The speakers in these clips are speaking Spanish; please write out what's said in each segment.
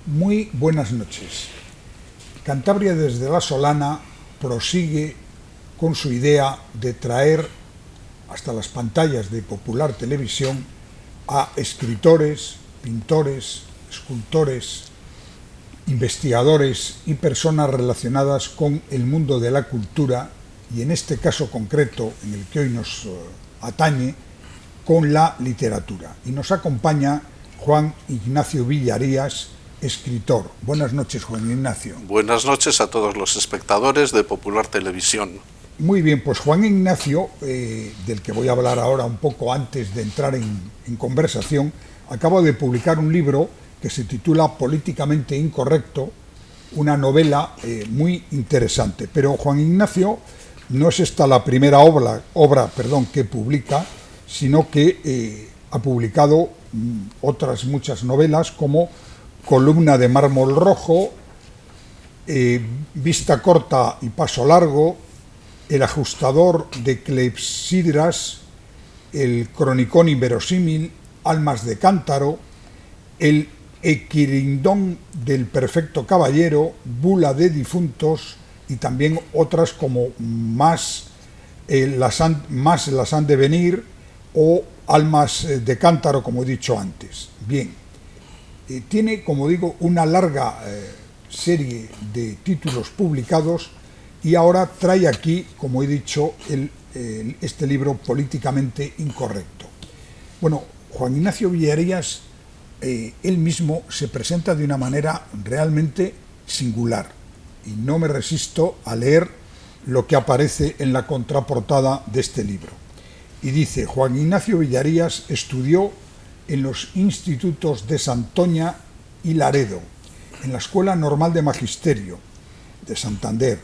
Muy buenas noches. Cantabria desde la Solana prosigue con su idea de traer hasta las pantallas de Popular Televisión a escritores, pintores, escultores, investigadores y personas relacionadas con el mundo de la cultura y en este caso concreto en el que hoy nos atañe, con la literatura. Y nos acompaña Juan Ignacio Villarías, escritor. Buenas noches, Juan Ignacio. Buenas noches a todos los espectadores de Popular Televisión. Muy bien, pues Juan Ignacio, del que voy a hablar ahora un poco antes de entrar en conversación, acaba de publicar un libro que se titula Políticamente Incorrecto, una novela muy interesante. Pero Juan Ignacio no es esta la primera obra que publica, sino que ha publicado otras muchas novelas como Columna de mármol rojo, Vista corta y paso largo, El ajustador de Clepsidras, El cronicón inverosímil, Almas de cántaro, El equirindón del perfecto caballero, Bula de difuntos y también otras como Más las han de venir o Almas de cántaro, como he dicho antes. Bien, tiene, como digo, una larga serie de títulos publicados y ahora trae aquí, como he dicho, este libro Políticamente Incorrecto. Bueno, Juan Ignacio Villarías, él mismo se presenta de una manera realmente singular y no me resisto a leer lo que aparece en la contraportada de este libro. Y dice: Juan Ignacio Villarías estudió en los institutos de Santoña y Laredo, en la Escuela Normal de Magisterio de Santander,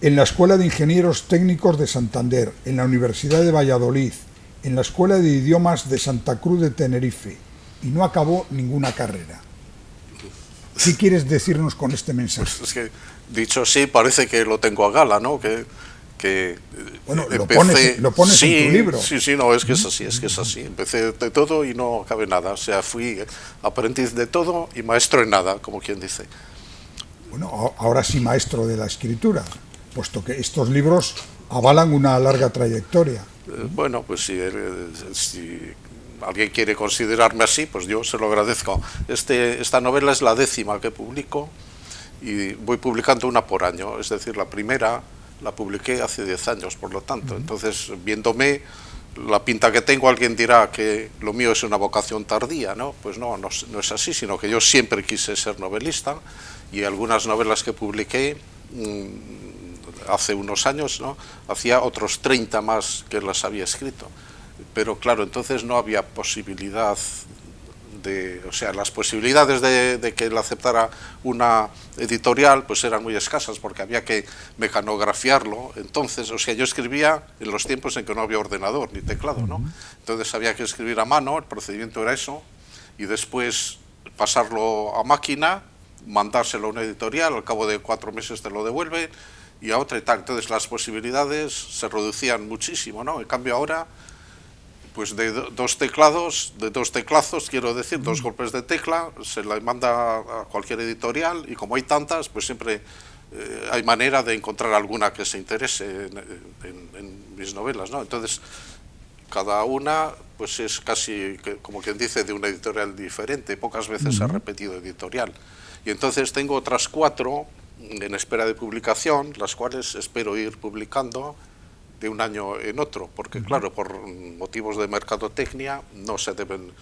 en la Escuela de Ingenieros Técnicos de Santander, en la Universidad de Valladolid, en la Escuela de Idiomas de Santa Cruz de Tenerife, y no acabó ninguna carrera. ¿Qué quieres decirnos con este mensaje? Pues es que, dicho así, parece que lo tengo a gala, ¿no? Bueno, empecé, lo pones sí, en tu libro. Sí, no, es que es así. Empecé de todo y no acabé nada. O sea, fui aprendiz de todo y maestro en nada, como quien dice. Bueno, ahora sí maestro de la escritura, puesto que estos libros avalan una larga trayectoria. Bueno, pues si alguien quiere considerarme así, pues yo se lo agradezco. Esta novela es la 10ª que publico y voy publicando una por año. Es decir, la primera la publiqué hace 10 años, por lo tanto. Entonces, viéndome la pinta que tengo, alguien dirá que lo mío es una vocación tardía, ¿no? Pues no es así, sino que yo siempre quise ser novelista y algunas novelas que publiqué hace unos años, ¿no? Hacía otros 30 más que las había escrito. Pero claro, entonces no había posibilidad las posibilidades de que la aceptara una editorial pues eran muy escasas porque había que mecanografiarlo. Entonces, yo escribía en los tiempos en que no había ordenador ni teclado, ¿no? Entonces había que escribir a mano, el procedimiento era eso, y después pasarlo a máquina, mandárselo a una editorial, al cabo de 4 meses te lo devuelve, y a otra y tal. Entonces las posibilidades se reducían muchísimo, ¿no? En cambio ahora, pues de dos teclazos, quiero decir, 2 golpes de tecla, se la manda a cualquier editorial y como hay tantas, pues siempre hay manera de encontrar alguna que se interese en mis novelas, ¿no? Entonces, cada una pues es casi, como quien dice, de una editorial diferente, pocas veces he repetido editorial. Y entonces tengo otras 4 en espera de publicación, las cuales espero ir publicando de un año en otro, porque claro, por motivos de mercadotecnia no se deben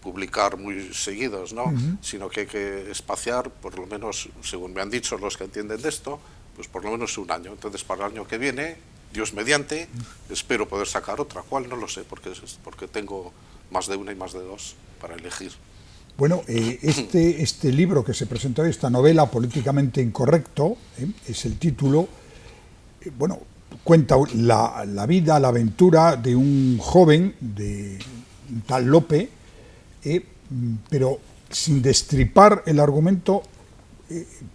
publicar muy seguidos, ¿no? Sino que hay que espaciar, por lo menos, según me han dicho los que entienden de esto, pues por lo menos un año. Entonces, para el año que viene, Dios mediante, espero poder sacar otra. ¿Cuál? No lo sé, porque tengo más de una y más de 2 para elegir. Bueno, este libro que se presenta hoy, esta novela Políticamente Incorrecto, es el título. Bueno, cuenta la vida, la aventura de un joven, de un tal Lope, pero sin destripar el argumento,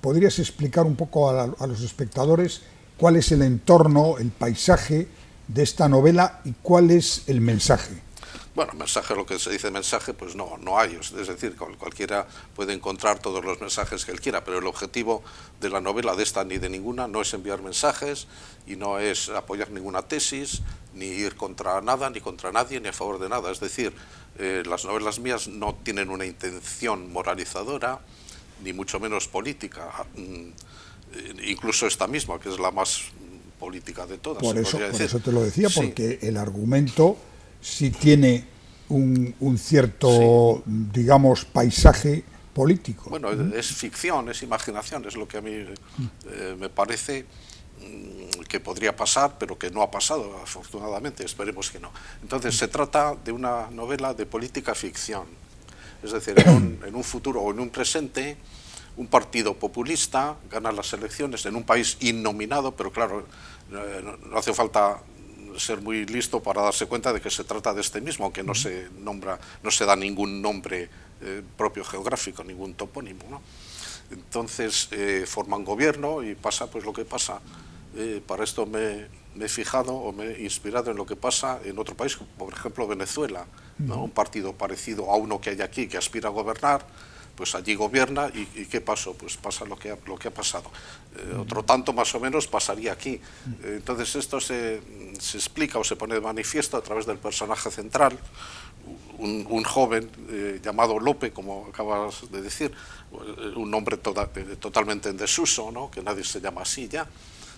¿podrías explicar un poco a los espectadores cuál es el entorno, el paisaje de esta novela y cuál es el mensaje? Bueno, mensaje, lo que se dice mensaje, pues no hay. Es decir, cualquiera puede encontrar todos los mensajes que él quiera, pero el objetivo de la novela, de esta ni de ninguna, no es enviar mensajes y no es apoyar ninguna tesis, ni ir contra nada, ni contra nadie, ni a favor de nada. Es decir, las novelas mías no tienen una intención moralizadora, ni mucho menos política. Incluso esta misma, que es la más política de todas. Por eso te lo decía, sí. Porque el argumento sí tiene un cierto, sí, digamos, paisaje político. Bueno, es ficción, es imaginación, es lo que a mí me parece que podría pasar, pero que no ha pasado, afortunadamente, esperemos que no. Entonces, se trata de una novela de política ficción. Es decir, en un futuro o en un presente, un partido populista gana las elecciones en un país innominado, pero claro, no hace falta ser muy listo para darse cuenta de que se trata de este mismo, aunque no se nombra, no se da ningún nombre propio geográfico, ningún topónimo, ¿no? Entonces forman gobierno y pasa pues lo que pasa. Para esto me he fijado o me he inspirado en lo que pasa en otro país, por ejemplo Venezuela, ¿no? Un partido parecido a uno que hay aquí que aspira a gobernar, pues allí gobierna y ¿qué pasó? Pues pasa lo que ha pasado. Otro tanto más o menos pasaría aquí. Entonces esto se explica o se pone de manifiesto a través del personaje central, un joven llamado Lope, como acabas de decir, un nombre totalmente en desuso, ¿no? Que nadie se llama así ya,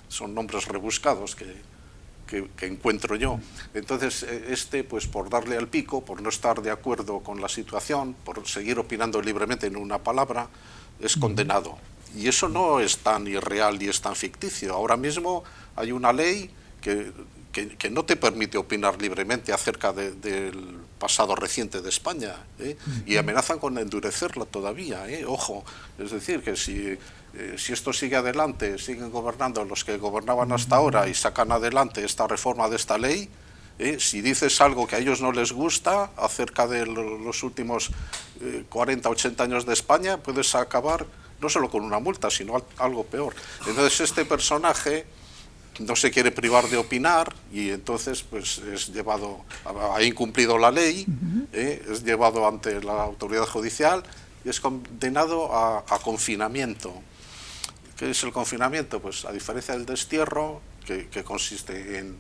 son nombres rebuscados que encuentro yo. Entonces pues por darle al pico, por no estar de acuerdo con la situación, por seguir opinando libremente en una palabra, es condenado. Y eso no es tan irreal ni es tan ficticio. Ahora mismo hay una ley que no te permite opinar libremente acerca del pasado reciente de España, y amenazan con endurecerla todavía, ojo, es decir, que si esto sigue adelante, siguen gobernando los que gobernaban hasta ahora y sacan adelante esta reforma de esta ley, si dices algo que a ellos no les gusta acerca de los últimos 40, 80 años de España, puedes acabar no solo con una multa, sino algo peor. Entonces este personaje no se quiere privar de opinar y entonces pues es llevado, ha incumplido la ley, es llevado ante la autoridad judicial y es condenado a confinamiento. ¿Qué es el confinamiento? Pues a diferencia del destierro, que consiste en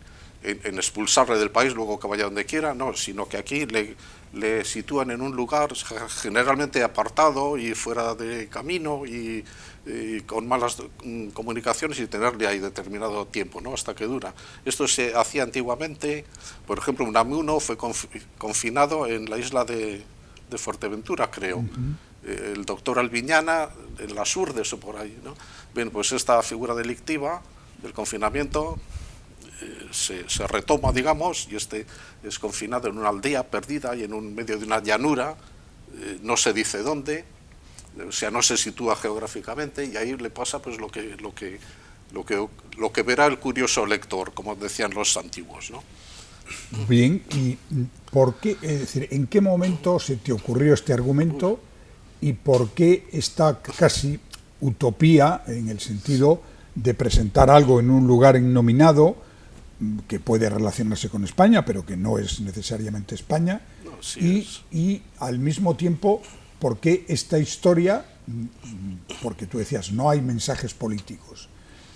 expulsarle del país luego que vaya donde quiera, no, sino que aquí le sitúan en un lugar generalmente apartado y fuera de camino y con malas comunicaciones y tenerle ahí determinado tiempo, ¿no? Hasta que dura. Esto se hacía antiguamente, por ejemplo, Unamuno fue confinado en la isla de Fuerteventura, creo. El doctor Albiñana en las Urdes o por ahí, ¿no? Bien, pues esta figura delictiva del confinamiento se retoma, digamos, y este es confinado en una aldea perdida y en un medio de una llanura, no se dice dónde, o sea, no se sitúa geográficamente, y ahí le pasa pues lo que verá el curioso lector, como decían los antiguos, ¿no? Bien, ¿y por qué, es decir, en qué momento se te ocurrió este argumento y por qué esta casi utopía en el sentido de presentar algo en un lugar innominado que puede relacionarse con España, pero que no es necesariamente España, no, sí y al mismo tiempo, ¿por qué esta historia? Porque tú decías, no hay mensajes políticos.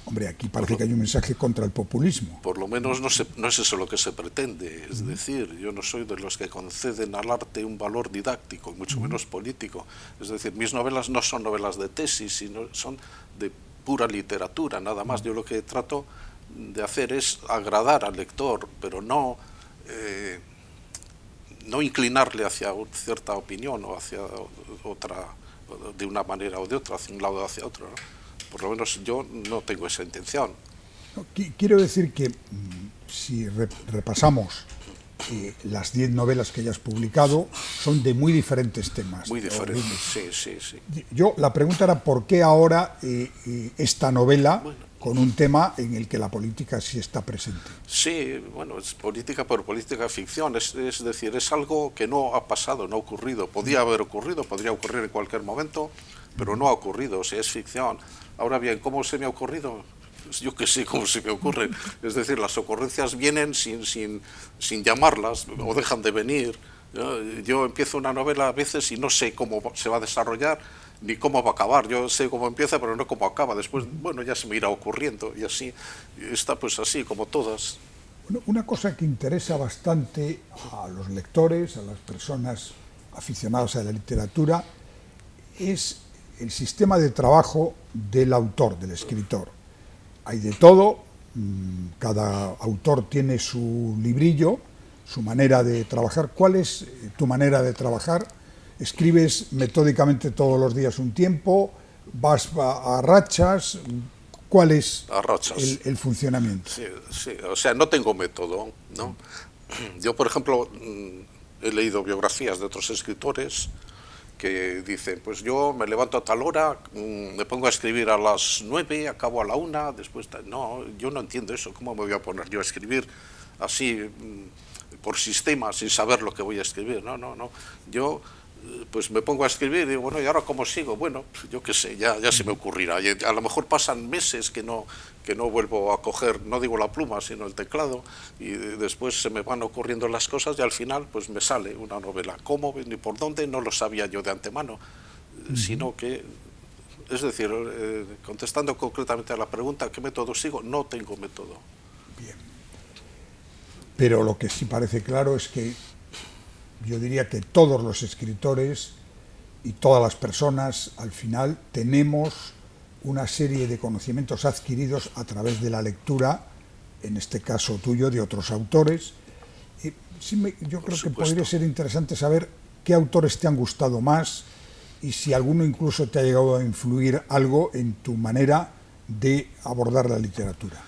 Hombre, aquí parece que hay un mensaje contra el populismo. Por lo menos no es eso lo que se pretende. Es decir, yo no soy de los que conceden al arte un valor didáctico, mucho menos político. Es decir, mis novelas no son novelas de tesis, sino son de pura literatura, nada más. Yo lo que trato de hacer es agradar al lector, pero no inclinarle hacia cierta opinión o hacia otra, de una manera o de otra, hacia un lado o hacia otro, ¿no? Por lo menos yo no tengo esa intención. Quiero decir que si repasamos las 10 novelas que hayas publicado, son de muy diferentes temas. Muy diferentes, sí. La pregunta era ¿por qué ahora esta novela con un tema en el que la política sí está presente? Sí, bueno, es política, pero política ficción, es decir, es algo que no ha pasado, no ha ocurrido. Podía haber ocurrido, podría ocurrir en cualquier momento, pero no ha ocurrido, o sea, es ficción. Ahora bien, ¿cómo se me ha ocurrido? Pues yo que sé cómo se me ocurre. Es decir, las ocurrencias vienen sin llamarlas, o dejan de venir, Yo empiezo una novela a veces y no sé cómo se va a desarrollar ni cómo va a acabar. Yo sé cómo empieza, pero no cómo acaba. Después, bueno, ya se me irá ocurriendo y así. Está pues así, como todas. Bueno, una cosa que interesa bastante a los lectores, a las personas aficionadas a la literatura, es el sistema de trabajo del autor, del escritor. Hay de todo, cada autor tiene su librillo, su manera de trabajar. ¿Cuál es tu manera de trabajar? ¿Escribes metódicamente todos los días un tiempo? ¿Vas a rachas? ¿Cuál es A rachas. el funcionamiento? Sí, sí, o sea, no tengo método, ¿no? Yo, por ejemplo, he leído biografías de otros escritores que dicen, pues yo me levanto a tal hora, me pongo a escribir a las 9, acabo a la 1, después... No, yo no entiendo eso. ¿Cómo me voy a poner yo a escribir así, por sistema, sin saber lo que voy a escribir? No, no, no. Yo pues me pongo a escribir y digo, bueno, ¿y ahora cómo sigo? Bueno, yo qué sé, ya se me ocurrirá. Y a lo mejor pasan meses que no vuelvo a coger, no digo la pluma, sino el teclado, y después se me van ocurriendo las cosas y al final pues me sale una novela. ¿Cómo ni por dónde? No lo sabía yo de antemano, sino que, es decir, contestando concretamente a la pregunta, ¿qué método sigo? No tengo método. Bien. Pero lo que sí parece claro es que yo diría que todos los escritores y todas las personas al final tenemos una serie de conocimientos adquiridos a través de la lectura, en este caso tuyo, de otros autores. Yo creo que podría ser interesante saber qué autores te han gustado más y si alguno incluso te ha llegado a influir algo en tu manera de abordar la literatura.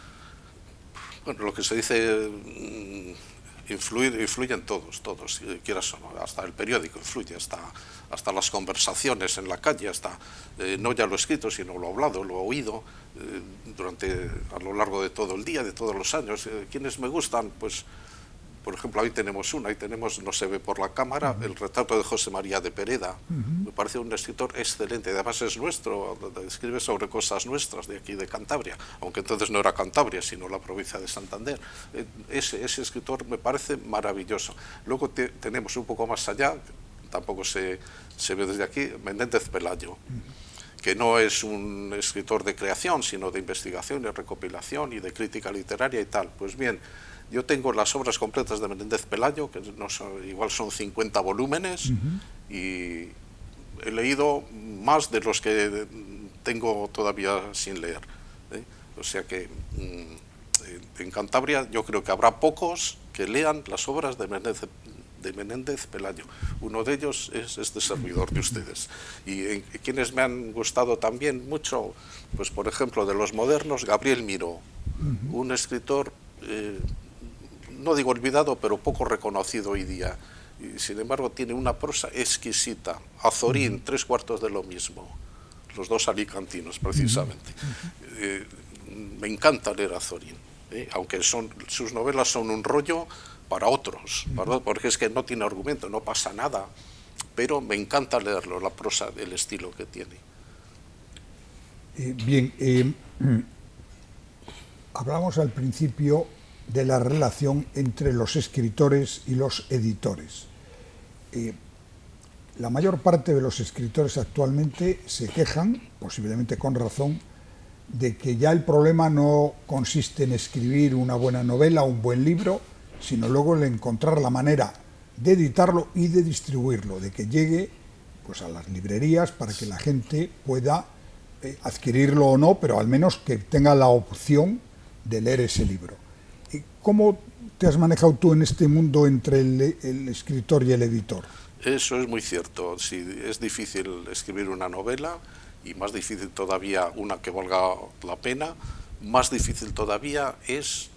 Bueno, lo que se dice, influyen todos, quieras o no, hasta el periódico influye, hasta las conversaciones en la calle, hasta no ya lo escrito, sino lo hablado, lo oído, a lo largo de todo el día, de todos los años. ¿Quiénes me gustan? Pues, por ejemplo, ahí tenemos no se ve por la cámara, el retrato de José María de Pereda. Me parece un escritor excelente, además es nuestro, escribe sobre cosas nuestras de aquí de Cantabria, aunque entonces no era Cantabria, sino la provincia de Santander. Ese escritor me parece maravilloso. Luego tenemos un poco más allá, tampoco se ve desde aquí, Menéndez Pelayo, que no es un escritor de creación, sino de investigación, de recopilación y de crítica literaria y tal. Pues bien, yo tengo las obras completas de Menéndez Pelayo, que igual son 50 volúmenes, y he leído más de los que tengo todavía sin leer. O sea que en Cantabria yo creo que habrá pocos que lean las obras de Menéndez Pelayo. Uno de ellos es este servidor de ustedes. Y quienes me han gustado también mucho, pues por ejemplo de los modernos, Gabriel Miró, un escritor, no digo olvidado, pero poco reconocido hoy día. Y, sin embargo, tiene una prosa exquisita. Azorín, 3/4 de lo mismo. Los dos alicantinos, precisamente. Me encanta leer a Azorín, aunque sus novelas son un rollo para otros, porque es que no tiene argumento, no pasa nada, pero me encanta leerlo, la prosa, el estilo que tiene. Bien, hablamos al principio de la relación entre los escritores y los editores. La mayor parte de los escritores actualmente se quejan, posiblemente con razón, de que ya el problema no consiste en escribir una buena novela o un buen libro, sino luego en encontrar la manera de editarlo y de distribuirlo, de que llegue pues a las librerías para que la gente pueda adquirirlo o no, pero al menos que tenga la opción de leer ese libro. ¿Cómo te has manejado tú en este mundo entre el escritor y el editor? Eso es muy cierto. Sí, es difícil escribir una novela y más difícil todavía una que valga la pena. Más difícil todavía es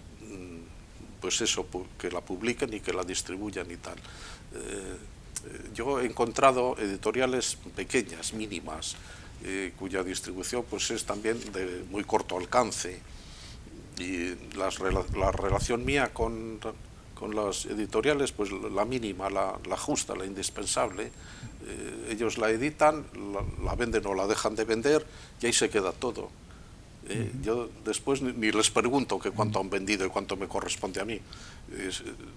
pues eso, que la publiquen y que la distribuyan y tal. Yo he encontrado editoriales pequeñas, mínimas, cuya distribución pues es también de muy corto alcance. Y la relación mía con las editoriales, pues la mínima, la justa, la indispensable. Ellos la editan, la venden o la dejan de vender y ahí se queda todo. Yo después ni les pregunto que cuánto han vendido y cuánto me corresponde a mí.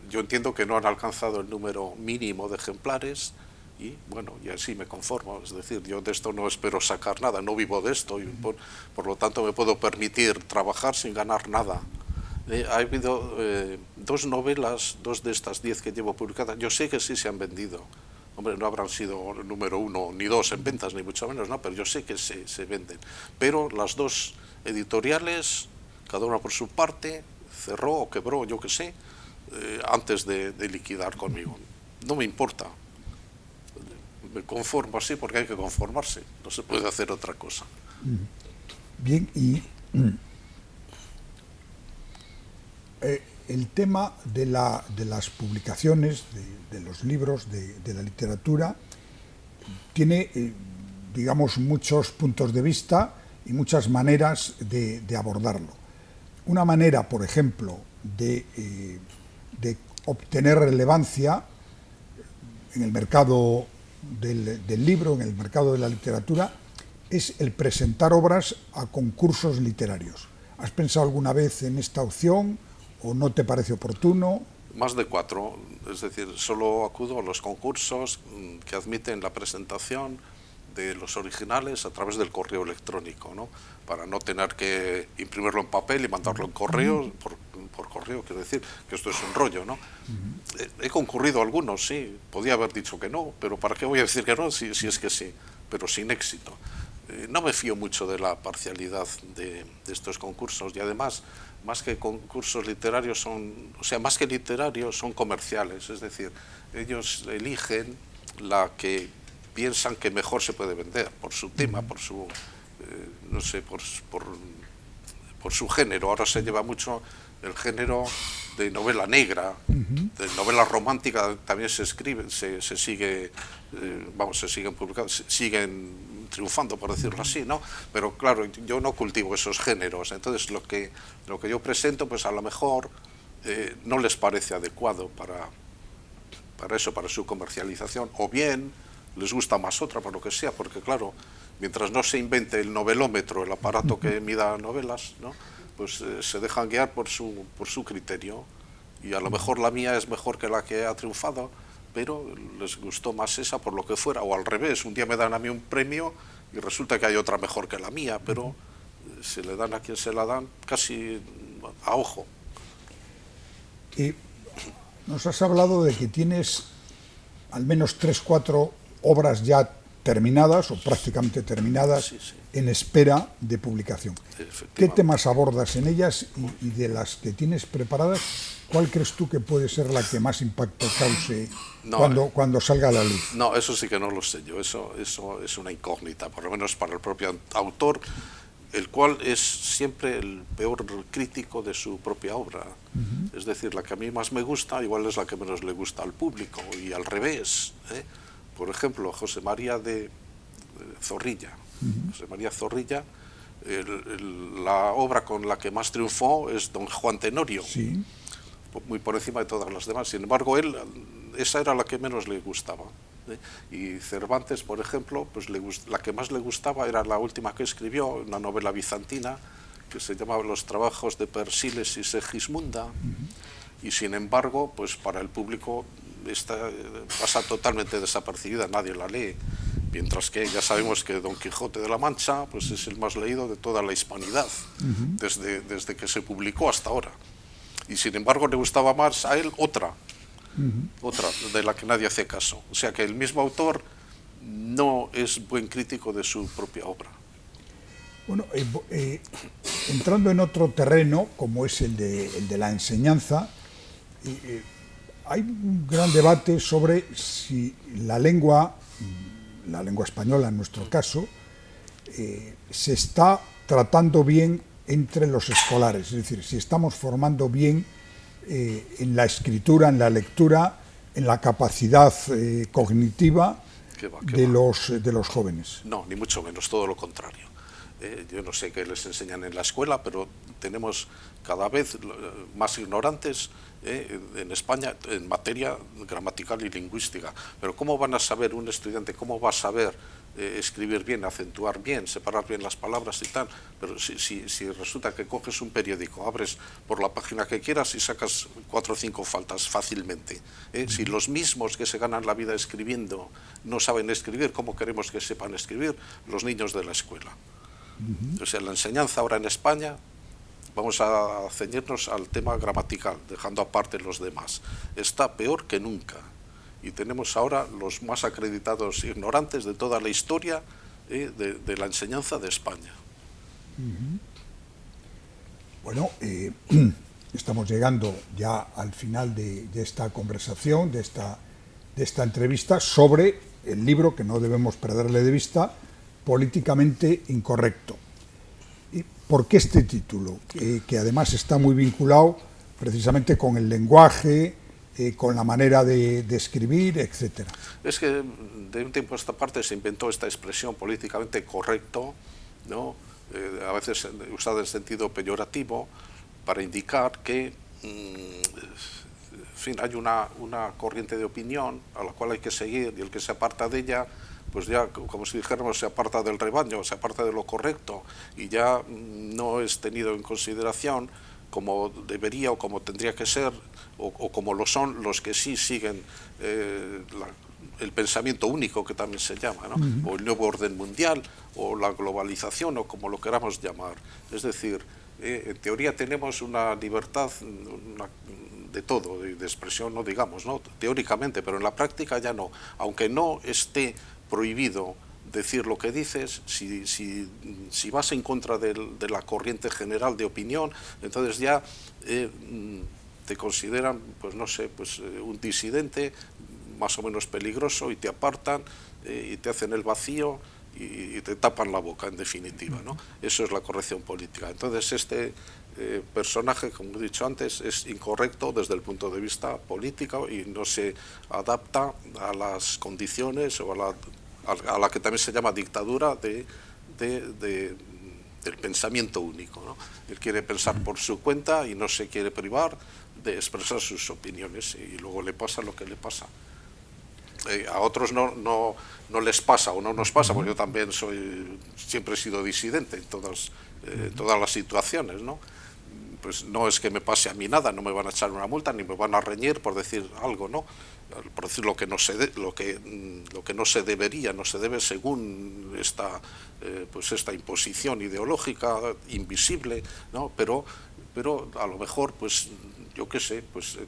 Yo entiendo que no han alcanzado el número mínimo de ejemplares y bueno, y así me conformo. Es decir, yo de esto no espero sacar nada, no vivo de esto y por lo tanto me puedo permitir trabajar sin ganar nada. Ha habido 2 novelas, 2 de estas 10 que llevo publicadas, yo sé que sí se han vendido. Hombre, no habrán sido el número 1 ni 2 en ventas, ni mucho menos, no, pero yo sé que se venden. Pero las 2 editoriales, cada una por su parte, cerró o quebró, yo qué sé, antes de liquidar conmigo. No me importa. Me conformo así porque hay que conformarse, no se puede hacer otra cosa. Bien, y el tema de las publicaciones, de los libros, de la literatura, tiene, digamos, muchos puntos de vista y muchas maneras de abordarlo. Una manera, por ejemplo, de obtener relevancia en el mercado del libro, en el mercado de la literatura, es el presentar obras a concursos literarios. ¿Has pensado alguna vez en esta opción o no te parece oportuno? Más de 4, es decir, solo acudo a los concursos que admiten la presentación de los originales a través del correo electrónico, ¿no? Para no tener que imprimirlo en papel y mandarlo en correo, por correo, quiero decir que esto es un rollo, ¿no? He concurrido a algunos, sí, podía haber dicho que no, pero ¿para qué voy a decir que no si es que sí? Pero sin éxito. No me fío mucho de la parcialidad de estos concursos y además, más que concursos literarios más que literarios son comerciales, es decir, ellos eligen la que piensan que mejor se puede vender por su tema, por su no sé, por su género. Ahora se lleva mucho el género de novela negra, de novela romántica también se escribe, se sigue, se siguen publicando, siguen triunfando, por decirlo así, ¿no? Pero claro, yo no cultivo esos géneros, entonces lo que yo presento, pues a lo mejor no les parece adecuado para eso, para su comercialización, o bien les gusta más otra, por lo que sea, porque claro, mientras no se invente el novelómetro, el aparato que mida novelas, ¿no? Pues se dejan guiar por su criterio, y a lo mejor la mía es mejor que la que ha triunfado, pero les gustó más esa por lo que fuera, o al revés, un día me dan a mí un premio y resulta que hay otra mejor que la mía, pero se le dan a quien se la dan casi a ojo. Nos has hablado de que tienes al menos 3-4 obras ya terminadas o prácticamente terminadas, sí, sí, en espera de publicación. ¿Qué temas abordas en ellas y de las que tienes preparadas, cuál crees tú que puede ser la que más impacto cause cuando salga a la luz? No, eso sí que no lo sé yo, eso es una incógnita, por lo menos para el propio autor, el cual es siempre el peor crítico de su propia obra. Es decir, la que a mí más me gusta igual es la que menos le gusta al público, y al revés, ¿eh? Por ejemplo, José María de Zorrilla. José María Zorrilla, la obra con la que más triunfó es Don Juan Tenorio, sí, muy por encima de todas las demás. Sin embargo, esa era la que menos le gustaba. Y Cervantes, por ejemplo, pues la que más le gustaba era la última que escribió, una novela bizantina que se llamaba Los trabajos de Persiles y Segismunda, y sin embargo, pues para el público pasa totalmente desapercibida, nadie la lee, mientras que ya sabemos que Don Quijote de la Mancha pues es el más leído de toda la hispanidad, desde que se publicó hasta ahora. Y sin embargo le gustaba más a él otra de la que nadie hace caso. O sea que el mismo autor no es buen crítico de su propia obra. Bueno, entrando en otro terreno, como es el de la enseñanza, hay un gran debate sobre si la lengua española en nuestro caso, se está tratando bien entre los escolares, es decir, si estamos formando bien en la escritura, en la lectura, en la capacidad cognitiva de los jóvenes. No, ni mucho menos, todo lo contrario. Yo no sé qué les enseñan en la escuela, pero tenemos cada vez más ignorantes en España en materia gramatical y lingüística. Pero ¿cómo van a saber un estudiante, cómo va a saber escribir bien, acentuar bien, separar bien las palabras y tal, pero si resulta que coges un periódico, abres por la página que quieras y sacas 4 o 5 faltas fácilmente, si los mismos que se ganan la vida escribiendo no saben escribir, ¿cómo queremos que sepan escribir los niños de la escuela? O sea, la enseñanza ahora en España, vamos a ceñirnos al tema gramatical, dejando aparte los demás, está peor que nunca. Y tenemos ahora los más acreditados ignorantes de toda la historia de la enseñanza de España. Bueno, estamos llegando ya al final de esta conversación, de esta entrevista sobre el libro, que no debemos perderle de vista, Políticamente Incorrecto. ¿Y por qué este título? Que además está muy vinculado precisamente con el lenguaje, con la manera de escribir, etcétera. Es que de un tiempo a esta parte se inventó esta expresión políticamente correcto, ¿no? A veces usada en sentido peyorativo, para indicar que en fin, hay una corriente de opinión a la cual hay que seguir, y el que se aparta de ella, pues ya, como si dijéramos, se aparta del rebaño, se aparta de lo correcto, y ya no es tenido en consideración como debería o como tendría que ser, o como lo son los que sí siguen el pensamiento único, que también se llama, ¿no? O el nuevo orden mundial, o la globalización, o como lo queramos llamar. Es decir, en teoría tenemos una libertad de todo, de expresión, no digamos, ¿no? Teóricamente, pero en la práctica ya no. Aunque no esté prohibido decir lo que dices, si vas en contra de la corriente general de opinión, entonces ya te consideran, pues no sé, pues un disidente más o menos peligroso, y te apartan y te hacen el vacío y te tapan la boca, en definitiva, ¿no? Eso es la corrección política. Entonces este personaje, como he dicho antes, es incorrecto desde el punto de vista político y no se adapta a las condiciones o a la que también se llama dictadura del pensamiento único, ¿no? Él quiere pensar por su cuenta y no se quiere privar de expresar sus opiniones, y luego le pasa lo que le pasa. A otros no les pasa o no nos pasa, porque yo también siempre he sido disidente en todas las situaciones, ¿no? Pues no es que me pase a mí nada, no me van a echar una multa ni me van a reñir por decir algo, ¿no? Por decir lo que no se debería, no se debe según esta imposición ideológica invisible, ¿no? Pero a lo mejor, pues yo qué sé, pues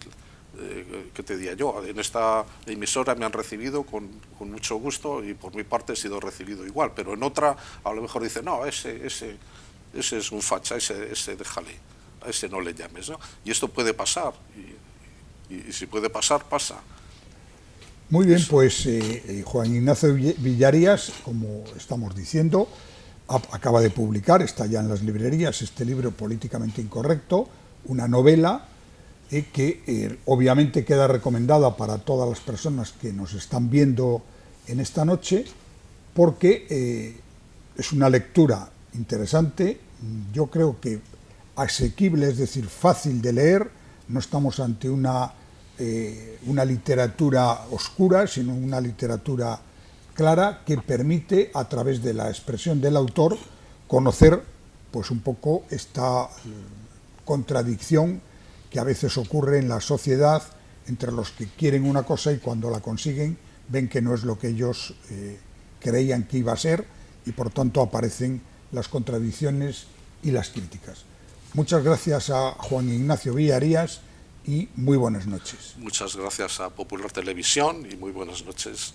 ¿qué te diría yo? En esta emisora me han recibido con mucho gusto, y por mi parte he sido recibido igual, pero en otra a lo mejor dice, no, ese es un facha, ese déjale, a ese no le llames, ¿no? Y esto puede pasar, y si puede pasar, pasa. Muy bien, pues Juan Ignacio Villarías, como estamos diciendo, acaba de publicar, está ya en las librerías, este libro Políticamente Incorrecto, una novela que obviamente queda recomendada para todas las personas que nos están viendo en esta noche, porque es una lectura interesante, yo creo que asequible, es decir, fácil de leer. No estamos ante una literatura oscura, sino una literatura clara que permite, a través de la expresión del autor, conocer pues un poco esta contradicción que a veces ocurre en la sociedad entre los que quieren una cosa y cuando la consiguen ven que no es lo que ellos creían que iba a ser, y por tanto aparecen las contradicciones y las críticas. Muchas gracias a Juan Ignacio Villarías y muy buenas noches. Muchas gracias a Popular Televisión y muy buenas noches.